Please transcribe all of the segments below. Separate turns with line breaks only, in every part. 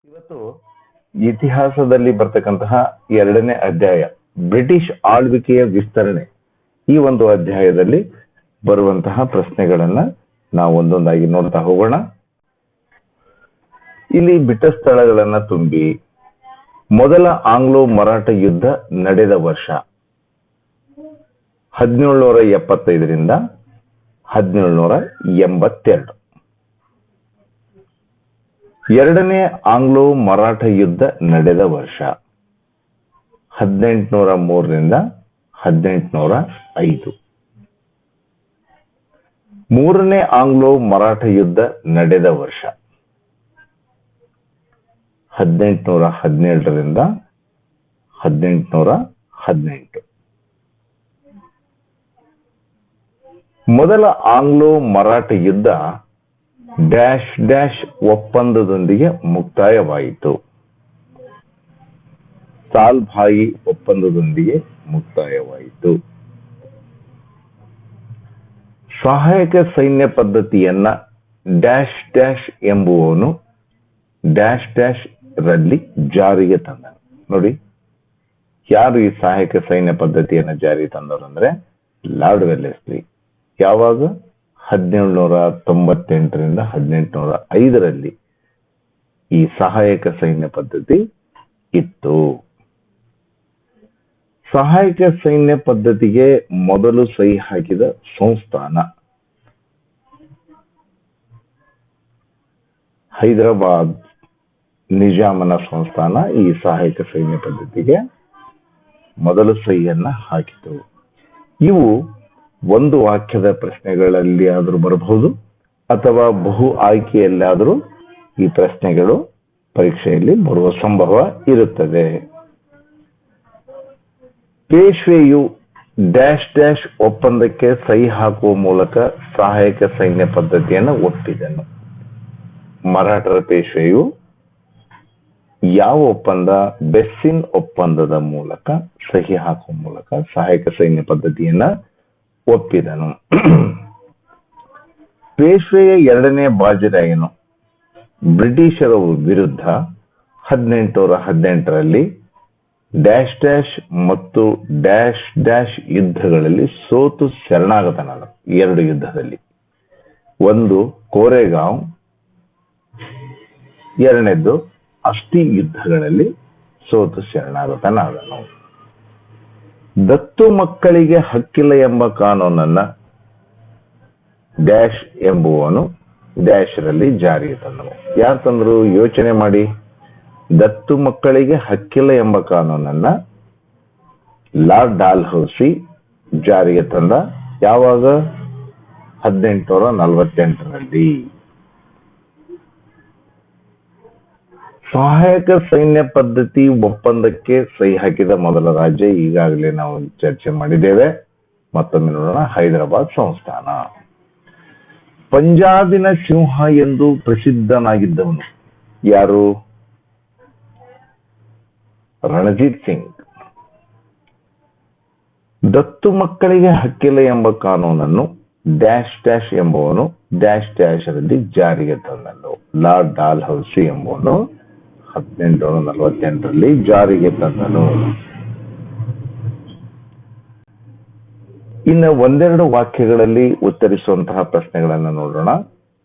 ಇವತ್ತು ಇತಿಹಾಸದಲ್ಲಿ ಬರ್ತಕ್ಕಂತಹ ಎರಡನೇ ಅಧ್ಯಾಯ ಬ್ರಿಟಿಷ್ ಆಳ್ವಿಕೆಯ ವಿಸ್ತರಣೆ. ಈ ಒಂದು ಅಧ್ಯಾಯದಲ್ಲಿ ಬರುವಂತಹ ಪ್ರಶ್ನೆಗಳನ್ನ ನಾವು ಒಂದೊಂದಾಗಿ ನೋಡ್ತಾ ಹೋಗೋಣ. ಇಲ್ಲಿ ಬಿಟ್ಟ ಸ್ಥಳಗಳನ್ನ ತುಂಬಿ. ಮೊದಲ ಆಂಗ್ಲೋ ಮರಾಠ ಯುದ್ಧ ನಡೆದ ವರ್ಷ 1775ರಿಂದ 1782. ಎರಡನೇ ಆಂಗ್ಲೋ ಮರಾಠ ಯುದ್ಧ ನಡೆದ ವರ್ಷ 1803ರಿಂದ 1805. ಮೂರನೇ ಆಂಗ್ಲೋ ಮರಾಠ ಯುದ್ಧ ನಡೆದ ವರ್ಷ 1817ರಿಂದ 1818. ಮೊದಲ ಆಂಗ್ಲೋ ಮರಾಠ ಯುದ್ಧ ಡ್ಯಾಶ್ ಡ್ಯಾಶ್ ಒಪ್ಪಂದದೊಂದಿಗೆ ಮುಕ್ತಾಯವಾಯಿತು. ಸಾಲ್ಭಾಯಿ ಒಪ್ಪಂದದೊಂದಿಗೆ ಮುಕ್ತಾಯವಾಯಿತು. ಸಹಾಯಕ ಸೈನ್ಯ ಪದ್ಧತಿಯನ್ನ ಡ್ಯಾಶ್ ಡ್ಯಾಶ್ ಎಂಬುವವನು ಡ್ಯಾಶ್ ಡ್ಯಾಶ್ ರಲ್ಲಿ ಜಾರಿಗೆ ತಂದನು. ನೋಡಿ, ಯಾರು ಈ ಸಹಾಯಕ ಸೈನ್ಯ ಪದ್ಧತಿಯನ್ನ ಜಾರಿಗೆ ತಂದವರು ಅಂದ್ರೆ ಲಾರ್ಡ್ ವೆಲ್ಲೆಸ್ಲಿ. ಯಾವಾಗ? 1798ರಿಂದ 1805ರಲ್ಲಿ ಈ ಸಹಾಯಕ ಸೈನ್ಯ ಪದ್ಧತಿ ಇತ್ತು. ಸಹಾಯಕ ಸೈನ್ಯ ಪದ್ಧತಿಗೆ ಮೊದಲು ಸಹಿ ಹಾಕಿದ ಸಂಸ್ಥಾನ ಹೈದರಾಬಾದ್ ನಿಜಾಮನ ಸಂಸ್ಥಾನ ಈ ಸಹಾಯಕ ಸೈನ್ಯ ಪದ್ಧತಿಗೆ ಮೊದಲು ಸಹಿಯನ್ನ ಹಾಕಿತು. ಇವು ಒಂದು ವಾಕ್ಯದ ಪ್ರಶ್ನೆಗಳಲ್ಲಿ ಆದರೂ ಬರಬಹುದು ಅಥವಾ ಬಹು ಆಯ್ಕೆಯಲ್ಲಾದರೂ ಈ ಪ್ರಶ್ನೆಗಳು ಪರೀಕ್ಷೆಯಲ್ಲಿ ಬರುವ ಸಂಭವ ಇರುತ್ತದೆ. ಪೇಶ್ವೆಯು ಡ್ಯಾಶ್ ಡ್ಯಾಶ್ ಒಪ್ಪಂದಕ್ಕೆ ಸಹಿ ಹಾಕುವ ಮೂಲಕ ಸಹಾಯಕ ಸೈನ್ಯ ಪದ್ಧತಿಯನ್ನು ಒಪ್ಪಿದನು. ಮರಾಠರ ಪೇಶ್ವೆಯು ಯಾವ ಒಪ್ಪಂದ? ಬೆಸ್ಸಿನ್ ಒಪ್ಪಂದದ ಮೂಲಕ ಸಹಿ ಹಾಕುವ ಮೂಲಕ ಸಹಾಯಕ ಸೈನ್ಯ ಪದ್ಧತಿಯನ್ನ ಒಪ್ಪಿದನು. ಪೇಶ್ವೆಯ ಎರಡನೇ ಬಾಜಿರಾಯನು ಬ್ರಿಟಿಷರ ವಿರುದ್ಧ 1818ರಲ್ಲಿ ಡ್ಯಾಶ್ ಡ್ಯಾಶ್ ಮತ್ತು ಡ್ಯಾಶ್ ಡ್ಯಾಶ್ ಯುದ್ಧಗಳಲ್ಲಿ ಸೋತು ಶರಣಾಗತನಾದ. ಎರಡು ಯುದ್ಧದಲ್ಲಿ, ಒಂದು ಕೋರೆಗಾಂವ್, ಎರಡನೇದ್ದು ಅಸ್ತಿ ಯುದ್ಧಗಳಲ್ಲಿ ಸೋತು ಶರಣಾಗತನಾದನು. ದತ್ತು ಮಕ್ಕಳಿಗೆ ಹಕ್ಕಿಲ್ಲ ಎಂಬ ಕಾನೂನನ್ನ ಡ್ಯಾಶ್ ಎಂಬುವನು ಡ್ಯಾಶ್ ರಲ್ಲಿ ಜಾರಿಗೆ ತಂದನು. ಯಾರು ತಂದ್ರು? ಯೋಚನೆ ಮಾಡಿ. ದತ್ತು ಮಕ್ಕಳಿಗೆ ಹಕ್ಕಿಲ್ಲ ಎಂಬ ಕಾನೂನನ್ನ ಲಾರ್ಡ್ ಡಾಲ್ಹೌಸಿ ಜಾರಿಗೆ ತಂದ. ಯಾವಾಗ? 1848ರಲ್ಲಿ. ಸಹಾಯಕ ಸೈನ್ಯ ಪದ್ಧತಿ ಒಪ್ಪಂದಕ್ಕೆ ಸಹಿ ಹಾಕಿದ ಮೊದಲ ರಾಜ್ಯ ಈಗಾಗಲೇ ನಾವು ಚರ್ಚೆ ಮಾಡಿದ್ದೇವೆ. ಮತ್ತೊಮ್ಮೆ ನೋಡೋಣ. ಹೈದರಾಬಾದ್ ಸಂಸ್ಥಾನ. ಪಂಜಾಬಿನ ಸಿಂಹ ಎಂದು ಪ್ರಸಿದ್ಧನಾಗಿದ್ದವನು ಯಾರು? ರಣಜಿತ್ ಸಿಂಗ್. ದತ್ತು ಮಕ್ಕಳಿಗೆ ಹಕ್ಕಿಲ್ಲ ಎಂಬ ಕಾನೂನನ್ನು ಡ್ಯಾಶ್ ಡ್ಯಾಶ್ ಎಂಬುವನು ಡ್ಯಾಶ್ ಡ್ಯಾಶ್ ರಲ್ಲಿ ಜಾರಿಗೆ ತಂದನು. ಲಾರ್ಡ್ ಡಾಲ್ಹೌಸಿ ಎಂಬುವನು 1848ರಲ್ಲಿ ಜಾರಿಗೆ ತಂದನು. ಇನ್ನು ಒಂದೆರಡು ವಾಕ್ಯಗಳಲ್ಲಿ ಉತ್ತರಿಸುವಂತಹ ಪ್ರಶ್ನೆಗಳನ್ನ ನೋಡೋಣ.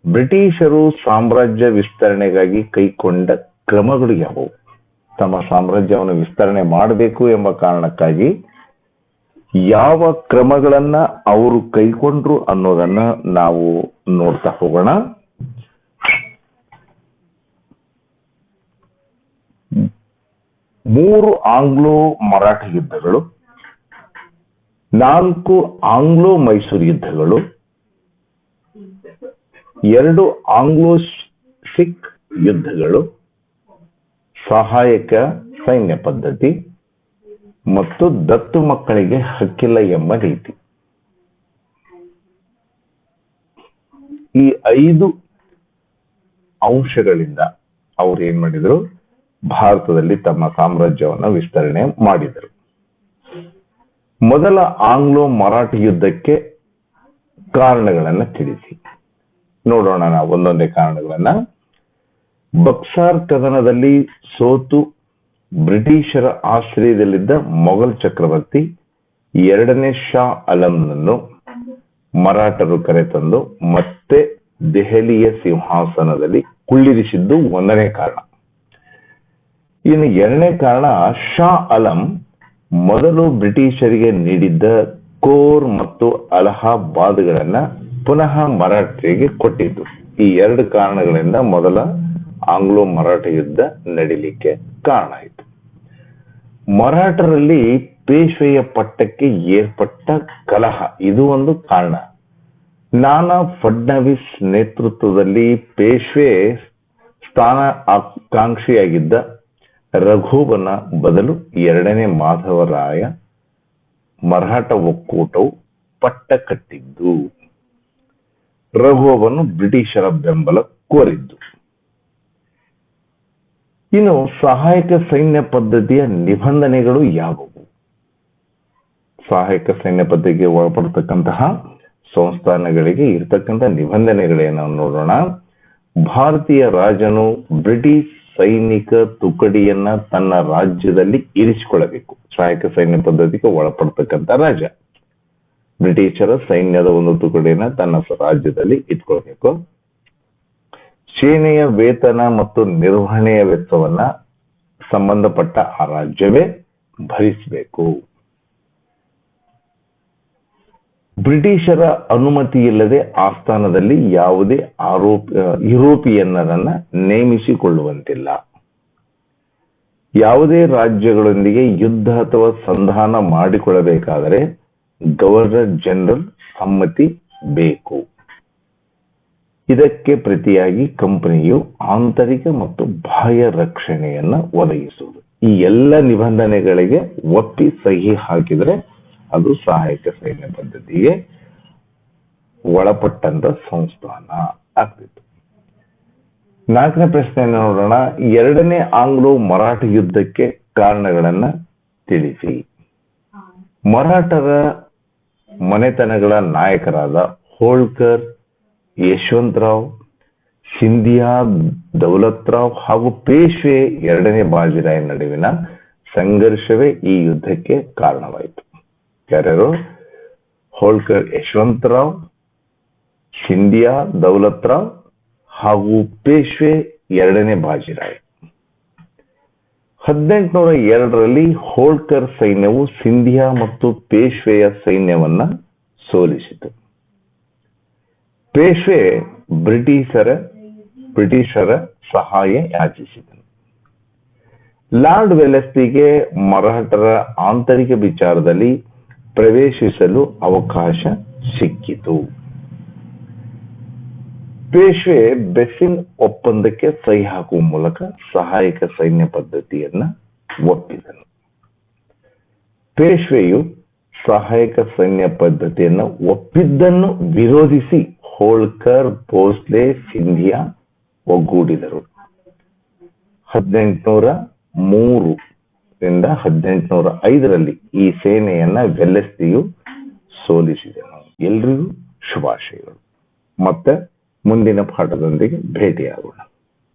ಬ್ರಿಟಿಷರು ಸಾಮ್ರಾಜ್ಯ ವಿಸ್ತರಣೆಗಾಗಿ ಕೈಗೊಂಡ ಕ್ರಮಗಳು ಯಾವುವು? ತಮ್ಮ ಸಾಮ್ರಾಜ್ಯವನ್ನು ವಿಸ್ತರಣೆ ಮಾಡಬೇಕು ಎಂಬ ಕಾರಣಕ್ಕಾಗಿ ಯಾವ ಕ್ರಮಗಳನ್ನ ಅವರು ಕೈಗೊಂಡ್ರು ಅನ್ನೋದನ್ನ ನಾವು ನೋಡ್ತಾ ಹೋಗೋಣ. ಮೂರು ಆಂಗ್ಲೋ ಮರಾಠ ಯುದ್ಧಗಳು, 4 ಆಂಗ್ಲೋ ಮೈಸೂರು ಯುದ್ಧಗಳು, 2 ಆಂಗ್ಲೋ ಸಿಖ್ ಯುದ್ಧಗಳು, ಸಹಾಯಕ ಸೈನ್ಯ ಪದ್ಧತಿ ಮತ್ತು ದತ್ತು ಮಕ್ಕಳಿಗೆ ಹಕ್ಕಿಲ್ಲ ಎಂಬ ನೀತಿ. ಈ 5 ಅಂಶಗಳಿಂದ ಅವ್ರು ಏನ್ ಮಾಡಿದ್ರು? ಭಾರತದಲ್ಲಿ ತಮ್ಮ ಸಾಮ್ರಾಜ್ಯವನ್ನು ವಿಸ್ತರಣೆ ಮಾಡಿದರು. ಮೊದಲ ಆಂಗ್ಲೋ ಮರಾಠ ಯುದ್ಧಕ್ಕೆ ಕಾರಣಗಳನ್ನ ತಿಳಿಸಿ. ನೋಡೋಣ ನಾವು ಒಂದೊಂದೇ ಕಾರಣಗಳನ್ನ. ಬಕ್ಸಾರ್ ಕದನದಲ್ಲಿ ಸೋತು ಬ್ರಿಟಿಷರ ಆಶ್ರಯದಲ್ಲಿದ್ದ ಮೊಘಲ್ ಚಕ್ರವರ್ತಿ ಎರಡನೇ ಶಾ ಆಲಂನನ್ನು ಮರಾಠರು ಕರೆತಂದು ಮತ್ತೆ ದೆಹಲಿಯ ಸಿಂಹಾಸನದಲ್ಲಿ ಕುಳ್ಳಿರಿಸಿದ್ದು ಒಂದನೇ ಕಾರಣ. ಇನ್ನು ಎರಡನೇ ಕಾರಣ, ಶಾ ಆಲಂ ಮೊದಲು ಬ್ರಿಟಿಷರಿಗೆ ನೀಡಿದ್ದ ಕೋರ್ ಮತ್ತು ಅಲಹಾಬಾದ್ಗಳನ್ನ ಪುನಃ ಮರಾಠರಿಗೆ ಕೊಟ್ಟಿದ್ದು. ಈ ಎರಡು ಕಾರಣಗಳಿಂದ ಮೊದಲ ಆಂಗ್ಲೋ ಮರಾಠ ಯುದ್ಧ ನಡೀಲಿಕ್ಕೆ ಕಾರಣ ಆಯಿತು. ಮರಾಠರಲ್ಲಿ ಪೇಶ್ವೆಯ ಪಟ್ಟಕ್ಕೆ ಏರ್ಪಟ್ಟ ಕಲಹ ಇದು ಒಂದು ಕಾರಣ. ನಾನಾ ಫಡ್ನವೀಸ್ ನೇತೃತ್ವದಲ್ಲಿ ಪೇಶ್ವೆ ಸ್ಥಾನ ಆಕಾಂಕ್ಷಿಯಾಗಿದ್ದ ರಘುವನ ಬದಲು ಎರಡನೇ ಮಾಧವರಾಯ ಮರಾಠ ಒಕ್ಕೂಟವು ಪಟ್ಟ ಕಟ್ಟಿದ್ದು. ರಘುವನ್ನು ಬ್ರಿಟಿಷರ ಬೆಂಬಲ ಕೋರಿದ್ದು. ಇನ್ನು ಸಹಾಯಕ ಸೈನ್ಯ ಪದ್ಧತಿಯ ನಿಬಂಧನೆಗಳು ಯಾವುವು? ಸಹಾಯಕ ಸೈನ್ಯ ಪದ್ಧತಿಗೆ ಒಳಪಡತಕ್ಕಂತಹ ಸಂಸ್ಥಾನಗಳಿಗೆ ಇರತಕ್ಕಂಥ ನಿಬಂಧನೆಗಳೇನೋ ನೋಡೋಣ. ಭಾರತೀಯ ರಾಜನು ಬ್ರಿಟಿಷ್ ಸೈನಿಕ ತುಕಡಿಯನ್ನ ತನ್ನ ರಾಜ್ಯದಲ್ಲಿ ಇರಿಸಿಕೊಳ್ಳಬೇಕು. ಸಹಾಯಕ ಸೈನ್ಯ ಪದ್ಧತಿಗೆ ಒಳಪಡ್ತಕ್ಕಂಥ ರಾಜ ಬ್ರಿಟಿಷರ ಸೈನ್ಯದ ಒಂದು ತುಕಡಿಯನ್ನ ತನ್ನ ರಾಜ್ಯದಲ್ಲಿ ಇಟ್ಕೊಳ್ಬೇಕು. ಸೇನೆಯ ವೇತನ ಮತ್ತು ನಿರ್ವಹಣೆಯ ವೆಚ್ಚವನ್ನ ಸಂಬಂಧಪಟ್ಟ ಆ ರಾಜ್ಯವೇ ಭರಿಸಬೇಕು. ಬ್ರಿಟಿಷರ ಅನುಮತಿ ಇಲ್ಲದೆ ಆಸ್ಥಾನದಲ್ಲಿ ಯಾವುದೇ ಯುರೋಪಿಯನ್ನರನ್ನ ನೇಮಿಸಿಕೊಳ್ಳುವಂತಿಲ್ಲ. ಯಾವುದೇ ರಾಜ್ಯಗಳೊಂದಿಗೆ ಯುದ್ಧ ಅಥವಾ ಸಂಧಾನ ಮಾಡಿಕೊಳ್ಳಬೇಕಾದರೆ ಗವರ್ನರ್ ಜನರಲ್ ಸಮ್ಮತಿ ಬೇಕು. ಇದಕ್ಕೆ ಪ್ರತಿಯಾಗಿ ಕಂಪನಿಯು ಆಂತರಿಕ ಮತ್ತು ಬಾಹ್ಯ ರಕ್ಷಣೆಯನ್ನ ಒದಗಿಸುವುದು. ಈ ಎಲ್ಲ ನಿಬಂಧನೆಗಳಿಗೆ ಒಪ್ಪಿ ಸಹಿ ಹಾಕಿದ್ರೆ ಅದು ಸಹಾಯಕ ಸೈನ್ಯ ಪದ್ಧತಿಗೆ ಒಳಪಟ್ಟಂತ ಸಂಸ್ಥಾನ ಆಗ್ತಿತ್ತು. ನಾಲ್ಕನೇ ಪ್ರಶ್ನೆಯನ್ನು ನೋಡೋಣ. ಎರಡನೇ ಆಂಗ್ಲೋ ಮರಾಠ ಯುದ್ಧಕ್ಕೆ ಕಾರಣಗಳನ್ನ ತಿಳಿಸಿ. ಮರಾಠರ ಮನೆತನಗಳ ನಾಯಕರಾದ ಹೋಳ್ಕರ್, ಯಶವಂತರಾವ್, ಸಿಂಧಿಯಾ, ದೌಲತ್ರಾವ್ ಹಾಗೂ ಪೇಶ್ವೆ ಎರಡನೇ ಬಾಜಿರಾಯ್ ನಡುವಿನ ಸಂಘರ್ಷವೇ ಈ ಯುದ್ಧಕ್ಕೆ ಕಾರಣವಾಯಿತು. ಯಾರ್ಯಾರು? ಹೋಳ್ಕರ್ ಯಶವಂತರಾವ್, ಸಿಂಧಿಯಾ ದೌಲತ್ರಾವ್ ಹಾಗೂ ಪೇಶ್ವೆ ಎರಡನೇ ಬಾಜಿರಾಯ್. 1802ರಲ್ಲಿ ಹೋಳ್ಕರ್ ಸೈನ್ಯವು ಸಿಂಧಿಯಾ ಮತ್ತು ಪೇಶ್ವೆಯ ಸೈನ್ಯವನ್ನ ಸೋಲಿಸಿತು. ಪೇಶ್ವೆ ಬ್ರಿಟಿಷರ ಸಹಾಯ ಯಾಚಿಸಿದನು. ಲಾರ್ಡ್ ವೆಲೆಸ್ಲಿಗೆ ಮರಾಠರ ಆಂತರಿಕ ವಿಚಾರದಲ್ಲಿ ಪ್ರವೇಶಿಸಲು ಅವಕಾಶ ಸಿಕ್ಕಿತು. ಪೇಶ್ವೆ ಬೆಸಿನ್ ಒಪ್ಪಂದಕ್ಕೆ ಸಹಿ ಹಾಕುವ ಮೂಲಕ ಸಹಾಯಕ ಸೈನ್ಯ ಪದ್ಧತಿಯನ್ನ ಒಪ್ಪಿದನು. ಪೇಶ್ವೆಯು ಸಹಾಯಕ ಸೈನ್ಯ ಪದ್ಧತಿಯನ್ನು ಒಪ್ಪಿದ್ದನ್ನು ವಿರೋಧಿಸಿ ಹೋಳ್ಕರ್, ಭೋಸ್ಲೆ, ಸಿಂಧಿಯಾ ಒಗ್ಗೂಡಿದರು. 1803ರಿಂದ 1805ರಲ್ಲಿ ಈ ಸೇನೆಯನ್ನ ವೆಲೆಸ್ಲಿಯು ಸೋಲಿಸಿದನು. ಎಲ್ರಿಗೂ ಶುಭಾಶಯಗಳು. ಮತ್ತೆ ಮುಂದಿನ ಪಾಠದೊಂದಿಗೆ ಭೇಟಿಯಾಗೋಣ.